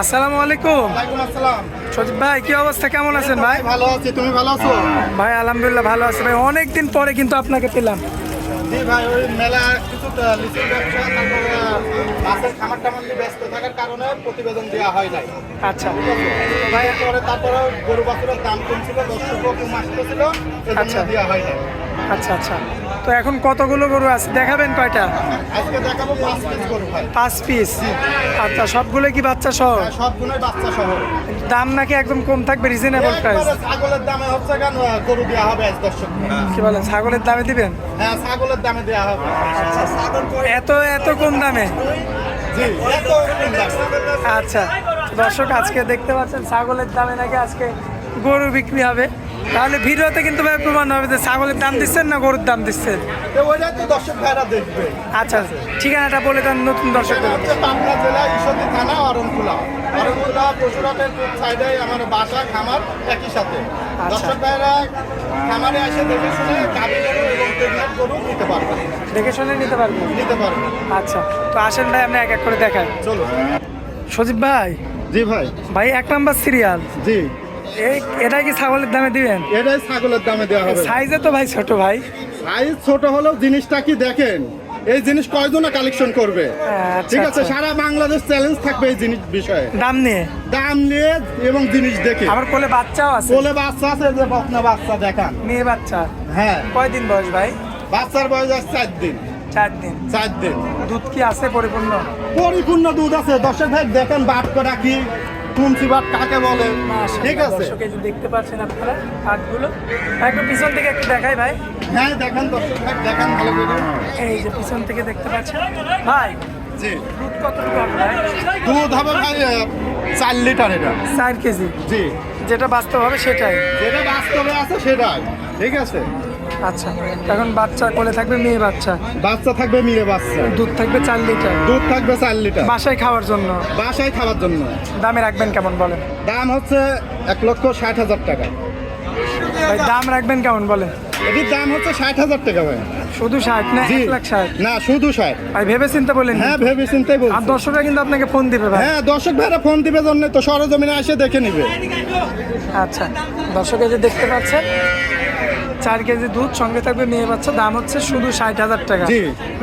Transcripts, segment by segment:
আসসালামু আলাইকুম। ওয়ালাইকুম আসসালাম। সজীব ভাই, কি অবস্থা, কেমন আছেন ভাই? ভালো আছি, তুমি ভালো আছো? ভাই আলহামদুলিল্লাহ ভালো আছি ভাই, অনেকদিন পরে কিন্তু আপনাকে পেলাম। জি ভাই, ওই মেলা কিছু লিচুর ব্যবসা, তারপরে মাছের খামার টামার নিয়ে ব্যস্ত থাকার কারণে প্রতিবেদন দেওয়া হয় নাই। আচ্ছা ভাই তারপরে গরু বাছুরের দাম কমছিল, দর্শক কম আসতেছিল, আচ্ছা। এজন্য দেওয়া হয় নাই। আচ্ছা আচ্ছা, তো এখন কতগুলো গরু আছে, দেখাবেন কয়টা? আজকে দেখাবো 5 পিস গরু ভাই। 5 পিস। আচ্ছা, সবগুলো কি বাচ্চা সহ? সবগুলোই বাচ্চা সহ। দাম নাকি একদম কম থাকবে, রিজনেবল প্রাইস? একবারে ছাগলের দামে হচ্ছে কেন গরু দেওয়া হবে আজ দর্শক। কি বলেন, ছাগলের দামে দিবেন? হ্যাঁ, ছাগলের দামে দেওয়া হবে। এত এত কম দামে? জি, এত কম দাম। আচ্ছা, দর্শক আজকে দেখতে পাচ্ছেন ছাগলের দামে নাকি আজকে গরু বিক্রি হবে। তাহলে ভিডিওতে কিন্তু ভাই প্রমাণ হবে যে ছাগলের দাম দিচ্ছেন না গরুর দাম দিচ্ছেন। তো ওইটা তো দর্শক ভাইরা দেখবে। আচ্ছা, ঠিকানাটা বলে দেন নতুন দর্শক। হচ্ছে পাবনা জেলা ঈশ্বরদী থানা অরণখোলা। অরণখোলা পশুরাটের সাইডে আমার বাসা খামার একই সাথে। দর্শক ভাইরা খামারে এসে দেখে শুনে গাভী গরু এবং প্রেগনেন্ট গরু নিতে পারবে। দেখে শুনে নিতে পারবো? নিতে পারবে। আচ্ছা, তো আসেন ভাই, আপনি এক এক করে দেখান। চলো। সজীব ভাই, জি ভাই। ভাই 1 নাম্বার সিরিয়াল, জি, এটা কি ছাগলের দামে দিবেন? এটাই ছাগলের দামে দেওয়া হবে। সাইজে তো ভাই ছোট ভাই। সাইজ ছোট হলেও জিনিসটা কি দেখেন, এই জিনিস কয়জনা কালেকশন করবে? আচ্ছা, ঠিক আছে, আচ্ছা। সারা বাংলাদেশ চ্যালেঞ্জ থাকবে এই জিনিস বিষয়ে। দাম নিয়ে, দাম নিয়ে এবং জিনিস দেখে। আবার কোলে বাচ্চাও আছে? কোলে বাচ্চা আছে, যে বকনা বাচ্চা দেখান। মেয়ে বাচ্চা? হ্যাঁ, কয়দিন বয়স ভাই? বাচ্চার বয়স আছে 4 দিন। 4 দিন। 4 দিন। দুধ কি আছে পরিপূর্ণ? পরিপূর্ণ দুধ আছে। দর্শক ভাই দেখেন বাট করা কি, তুলসী বাট কাকে বলে। ঠিক আছে, দর্শক এই যে দেখতে পাচ্ছেন আপনারা কাঠগুলো, একটু পিছন থেকে একটু দেখাই ভাই। হ্যাঁ দেখেন দর্শক ভাই, দেখেন ভালো করে। এই যে পিছন থেকে দেখতে পাচ্ছেন ভাই। জি, দুধ কতটুকু হবে ভাই? দুধ হবে ভাই 4 লিটার। এটা 4 কেজি? জি, যেটা বাস্তব হবে সেটাই? যেটা বাস্তবে আছে সেটাই। ঠিক আছে, আচ্ছা, এখন বাচ্চা কোলে থাকবে, মেয়ে বাচ্চা, বাচ্চা থাকবে মেয়ে বাচ্চা। দুধ থাকবে 4 লিটার, দুধ থাকবে 4 লিটার, বাসায় খাওয়ার জন্য। বাসায় খাওয়ার জন্য। দামে রাখবেন কেমন বলেন? দাম হচ্ছে 1,60,000 টাকা। ভাই দাম রাখবেন কেমন বলেন? এটির দাম হচ্ছে 60,000 টাকা ভাই। শুধু 60 না জি। 1,60,000? না, শুধু 60। ভাই ভেবে চিন্তা বলেন। হ্যাঁ, ভেবে চিন্তাই আর বলছি। দর্শকরা কিন্তু আপনাকে ফোন দিবে ভাই। হ্যাঁ, দর্শক ভাইরা ফোন দিবে জন্য তো সরজমিনে এসে দেখে নিবে। আচ্ছা, দর্শক এই যে দেখতে পাচ্ছেন 4 কেজি দুধ, সঙ্গে থাকবে মেয়ে বাচ্চা, দাম হচ্ছে শুধু 60,000 টাকা। জি।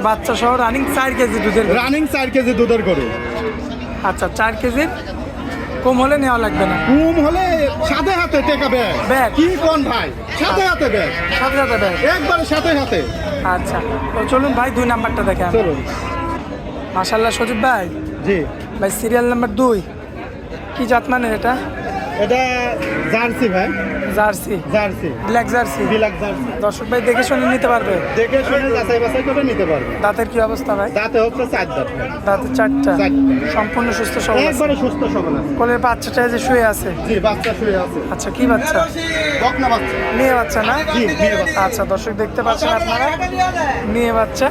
বাচ্চা সহ রানিং 4 কেজি দুধের গরু। রানিং 4 কেজি দুধের গরু। আচ্ছা, 4 কেজির কম হলে নেওয়া লাগবে না? কম হলে সাথে হাতে টেকা ব্যাগ। ব্যাগ? কি কোন ভাই, সাথে হাতে ব্যাগ, সাথে সাথে ব্যাগ? একবারে সাথে হাতে। আচ্ছা, তো চলুন ভাই 2 নাম্বারটা দেখেন। চলুন। মাশাআল্লাহ সজীব ভাই, জি, ভাই সিরিয়াল নাম্বার 2, কি জাত মানের এটা? এটা জার্সি ভাই। Jersey? Jersey, black jersey? Black jersey. দর্শক ভাই দেখে শুনে নিতে পারবে? দেখে শুনে যাচাই বাছাই করে নিতে পারবে। দাঁতের কি অবস্থা ভাই? দাঁতে হচ্ছে 4 দাঁত ভাই। দাঁতের 4টা? 4টা। সম্পূর্ণ সুস্থ সবল আছে? একবারে সুস্থ সবল আছে। কোলের বাচ্চাটা এই যে শুয়ে আছে? জি, বাচ্চা শুয়ে আছে। আচ্ছা, কি বাচ্চা? বকনা বাচ্চা। মেয়ে বাচ্চা না? জি, মেয়ে বাচ্চা। আচ্ছা, দর্শক দেখতে পাচ্ছেন আপনারা মেয়ে বাচ্চা,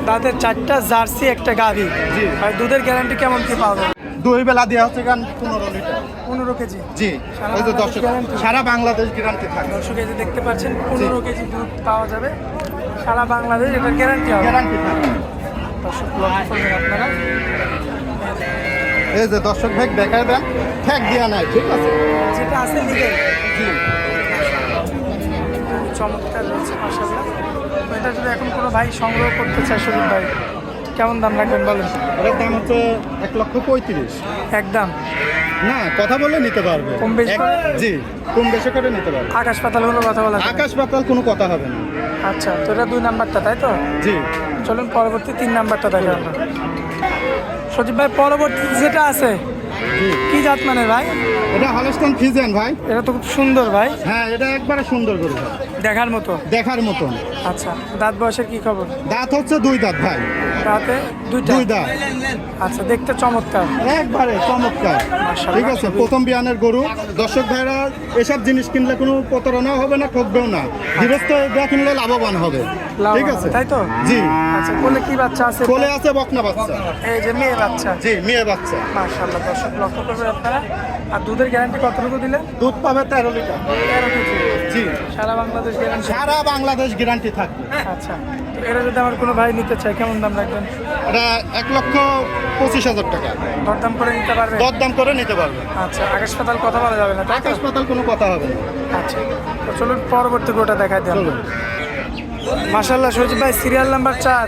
দাঁতের 4টা, জার্সি, একটা গাভী। জি। ভাই দুধের গ্যারান্টি কেমন কি পাবে? দুই বেলা দেওয়া হচ্ছে 15 লিটার। 15 কেজি? জি, সারা ওই যে বাংলাদেশ দর্শক, guarantee? সারা বাংলাদেশ গ্যারান্টি থাকে। দর্শক এই যে দেখতে পাচ্ছেন 15 কেজি দুধ পাওয়া যাবে সারা বাংলাদেশ, এটার গ্যারান্টি হবে। গ্যারান্টি থাকে। দর্শক লক্ষ্য করবেন আপনারা, এই যে দর্শক ভাই দেখায় দেন, ঠেক দেওয়া নাই। ঠিক আছে, যেটা আছে লিগেল। জি। চমৎকার রয়েছে মাশাআল্লাহ। তো এটা যদি এখন কোনো ভাই সংগ্রহ করতে চায় সজীব ভাই, কেমন দাম রাখবেন বলেন? এটার দাম হচ্ছে 1,35,000। একদম? না, কথা বলে নিতে পারবে। কম বেশি করে? জি, কম বেশি করে নিতে পারবে। আকাশ পাতাল হলো কথা বলা যাবে না? আকাশ পাতাল কোনো কথা হবে না। আচ্ছা, তো এটা 2 নাম্বারটা তাই তো? জি, চলুন পরবর্তী 3 নাম্বারটা দেখে আমরা। সজীব ভাই পরবর্তী যেটা আছে জি। কি জাত মানে ভাই? এটা হলস্টাইন ফ্রিজিয়ান ভাই। এটা তো খুব সুন্দর ভাই, হ্যাঁ, এটা একবারে সুন্দর গরু ভাই, দেখার মতো। দেখার মতন। আচ্ছা, দাঁত বয়সের কি খবর? দাঁত হচ্ছে 2 দাঁত ভাই। দাঁতে 2টা? 2 দাঁত। আচ্ছা, দেখতে চমৎকার। একবারে চমৎকার। মাশাআল্লাহ। ঠিক আছে, প্রথম বিয়ানের গরু। দর্শক ভাইরা এসব জিনিস কিনলে কোনো প্রতারণাও হবে না, ঠকবেও না। গৃহস্থ এটা কিনলে লাভবান হবে। লাভবান ঠিক আছে, হবে, তাই তো? জি। আচ্ছা, কোলে কি বাচ্চা আছে? কোলে আছে বকনা বাচ্চা। এই যে মেয়ে বাচ্চা? জি, মেয়ে বাচ্চা। মাশাআল্লাহ, দর্শক লক্ষ্য করবেন আপনারা। আর দুধের গ্যারান্টি কতটুকু দিলেন? দুধ পাবে 13 লিটার। 13 কেজি? জি। জি। সারা বাংলাদেশ গ্যারান্টি। সারা বাংলাদেশ গ্যারান্টি থাকবে। আচ্ছা, তো এটা যদি আমার কোনো ভাই নিতে চায় কেমন দাম রাখবেন? এটা 1,25,000 টাকা। দরদাম করে নিতে পারবে? দরদাম করে নিতে পারবে। আচ্ছা, আকাশ পাতাল কথা বলা যাবে না তাই তো? হাসপাতাল কোনো কথা হবে না। আচ্ছা, তো চলুন পরবর্তী গোটা দেখাই দিই। চলুন। মাশাআল্লাহ সজীব ভাই, সিরিয়াল নাম্বার 4,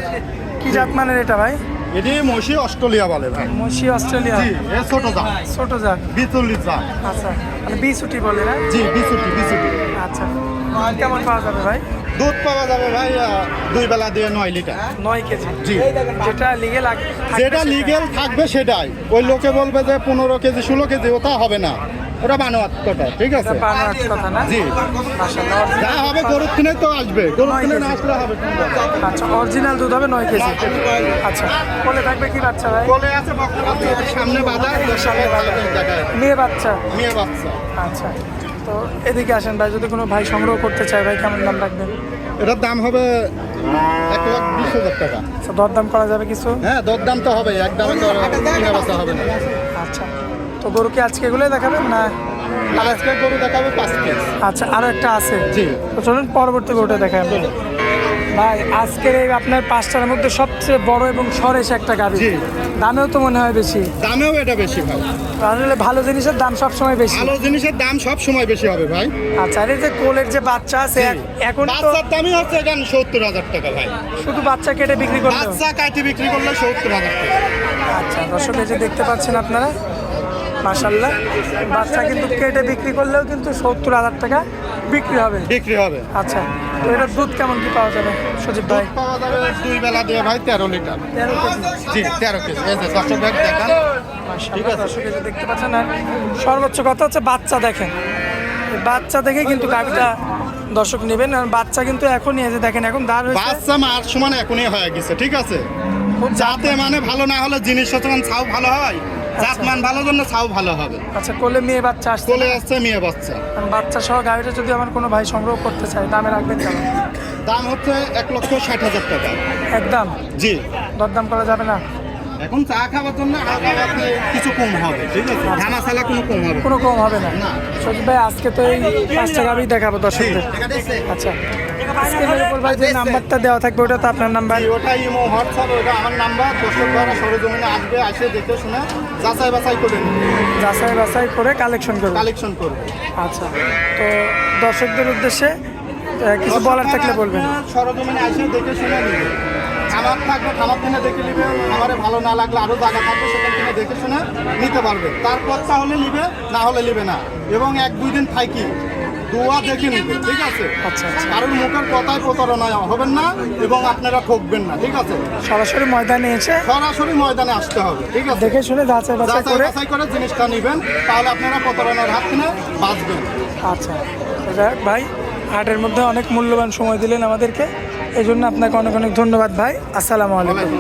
কি জাত মানের এটা ভাই? এটি মহিষী অস্ট্রেলিয়া বলে ভাই। মসি অস্ট্রেলিয়া। জি, এ ছোট জাত, ছোট জাত। 42 জাত। আচ্ছা, মানে বিসুটি বলে না? জি, বিসুটি। আচ্ছা, কেমন পাওয়া যাবে ভাই? দুধ পাওয়া যাবে ভাই 2 বেলা দিয়ে 9 লিটার। 9 কেজি। জি। যেটা লিগেল যেটা লিগেল থাকবে সেটাই। ওই লোকে বলবে যে 15 কেজি 16 কেজি, ওটা হবে না, ওটা বানোয়াট কথা, ঠিক আছে? কথা না? জি। মাশাআল্লাহ। যা হবে গরুর কিনে তো আসবে, গরুর কিনে না আসলে হবে না। আচ্ছা, অরিজিনাল দুধ হবে 9 কেজি। আচ্ছা, কোলে থাকবে কি বাচ্চা ভাই? কোলে আছে বকনা, সামনে বাঁধা, সামনে বাঁধা। দেখায় মেয়ে বাচ্চা। মেয়ে বাচ্চা। আচ্ছা, তো এদিকে আসেন ভাই, যদি কোনো ভাই সংগ্রহ করতে চায় ভাই কেমন দাম রাখবেন? এটার দাম হবে 1,20,000 টাকা। আচ্ছা, দরদাম করা যাবে কিছু? হ্যাঁ, দরদাম তো হবে, একদমে তো কিনা বেচা হবে না। আচ্ছা, তো গরু কি আজকে এগুলোই দেখাবেন না? আর আজকে গরু দেখাবে 5 পিস। আচ্ছা, আরো একটা আছে। জি। তো চলুন পরবর্তী গরুটা দেখাই আমরা। ভাই, আজকের এই আপনার 5টার মধ্যে সবচেয়ে বড় এবং সরেস একটা গাভী। জি। দামেও তো মনে হয় বেশি। দামেও এটা বেশি ভাই। আসলে ভালো জিনিসের দাম সবসময় বেশি। ভালো জিনিসের দাম সব সময় বেশি হবে ভাই। আচ্ছা, আর এই যে কোলের যে বাচ্চা আছে এখন তো বাচ্চার দামই হচ্ছে এখন 70,000 টাকা ভাই। শুধু বাচ্চা কেটে বিক্রি করলো। বাচ্চা কাটি বিক্রি করলে 70,000 টাকা। আচ্ছা, দর্শক এই যে দেখতে পাচ্ছেন আপনারা, মাশাআল্লাহ, বাচ্চা কিন্তু কেটে বিক্রি করলেও কিন্তু 70,000 টাকা বিক্রি হবে। বিক্রি হবে। আচ্ছা, তো এটার দুধ কেমন কি পাওয়া যাবে সজীব ভাই? পাওয়া যাবে 2 বেলা দিয়ে ভাই 13 লিটার। 13 কেজি। জি, 13 কেজি। এই যে 10 ব্যাগ দেখান। মাশাআল্লাহ, দর্শক এই যে দেখতে পাচ্ছেন। আর সর্বোচ্চ কথা হচ্ছে বাচ্চা দেখেন, এই বাচ্চা দেখে কিন্তু গাড়িটা দর্শক নেবেন। আর বাচ্চা কিন্তু এখনই এই যে দেখেন, এখন দাঁড় হয়েছে। বাচ্চা মার সমান এখনই হয়ে গেছে, ঠিক আছে? খুব যাতে মানে ভালো না হলে জিনিস যখন ছাও ভালো হয়, জাত মান ভালো জন্য ছাও ভালো হবে। আচ্ছা, কোলে মেয়ে বাচ্চা আসছে। কোলে আসছে মেয়ে বাচ্চা। আর বাচ্চা সহ গাড়িটা যদি আমার কোনো ভাই সংগ্রহ করতে চায় দামে রাখবেন কেমন? দাম হচ্ছে 1,60,000 টাকা। একদম। জি। দরদাম করা যাবে না? এখন চা খাওয়ার জন্য আগামী কিছু কম হবে, ঠিক আছে? ধানা ছালা কোনো কম হবে কোনো কম হবে না? না। সজীব ভাই, আজকে তো এই 5টা গাড়ি দেখাবো দর্শকদের। আচ্ছা, স্ক্রিনের উপর ভাই যে নাম্বারটা দেওয়া থাকবে ওটা তো আপনার নাম্বার? ওটা ইমো হোয়াটসঅ্যাপ, ওটা আমার নাম্বার। দর্শক দ্বারা সরজমিনে আসবে, আসে দেখে শুনে যাচাই বাছাই করে নেবে, যাচাই বাছাই করে কালেকশন করবে। কালেকশন করবে। আচ্ছা, তো দর্শকদের উদ্দেশ্যে কিছু বলার থাকলে বলবেন। সরজমিনে আসে দেখে শুনে নেবে। খামার থাকবে, খামার কিনে দেখে নিবে। খামারে ভালো না লাগলে আরও জায়গা থাকবে, সেখান থেকে দেখে শুনে নিতে পারবে। তারপর তাহলে নিবে, না হলে নিবে না। এবং 1-2 দিন থাকি দোয়া দেখে নিবে, ঠিক আছে? আচ্ছা, আচ্ছা। কারোর মুখের কথায় প্রতারণা হবেন না এবং আপনারা ঠকবেন না, ঠিক আছে? সরাসরি ময়দানে এসে সরাসরি ময়দানে আসতে হবে, ঠিক আছে? দেখে শুনে যাচাই বাছাই যাচাই করে। বাছাই করে জিনিসটা নেবেন, তাহলে আপনারা প্রতারণার হাত থেকে বাঁচবেন। আচ্ছা, তো যাই হোক ভাই, হাটের মধ্যে অনেক মূল্যবান সময় দিলেন আমাদেরকে, এই জন্য আপনাকে অনেক অনেক ধন্যবাদ ভাই। আসসালামু আলাইকুম।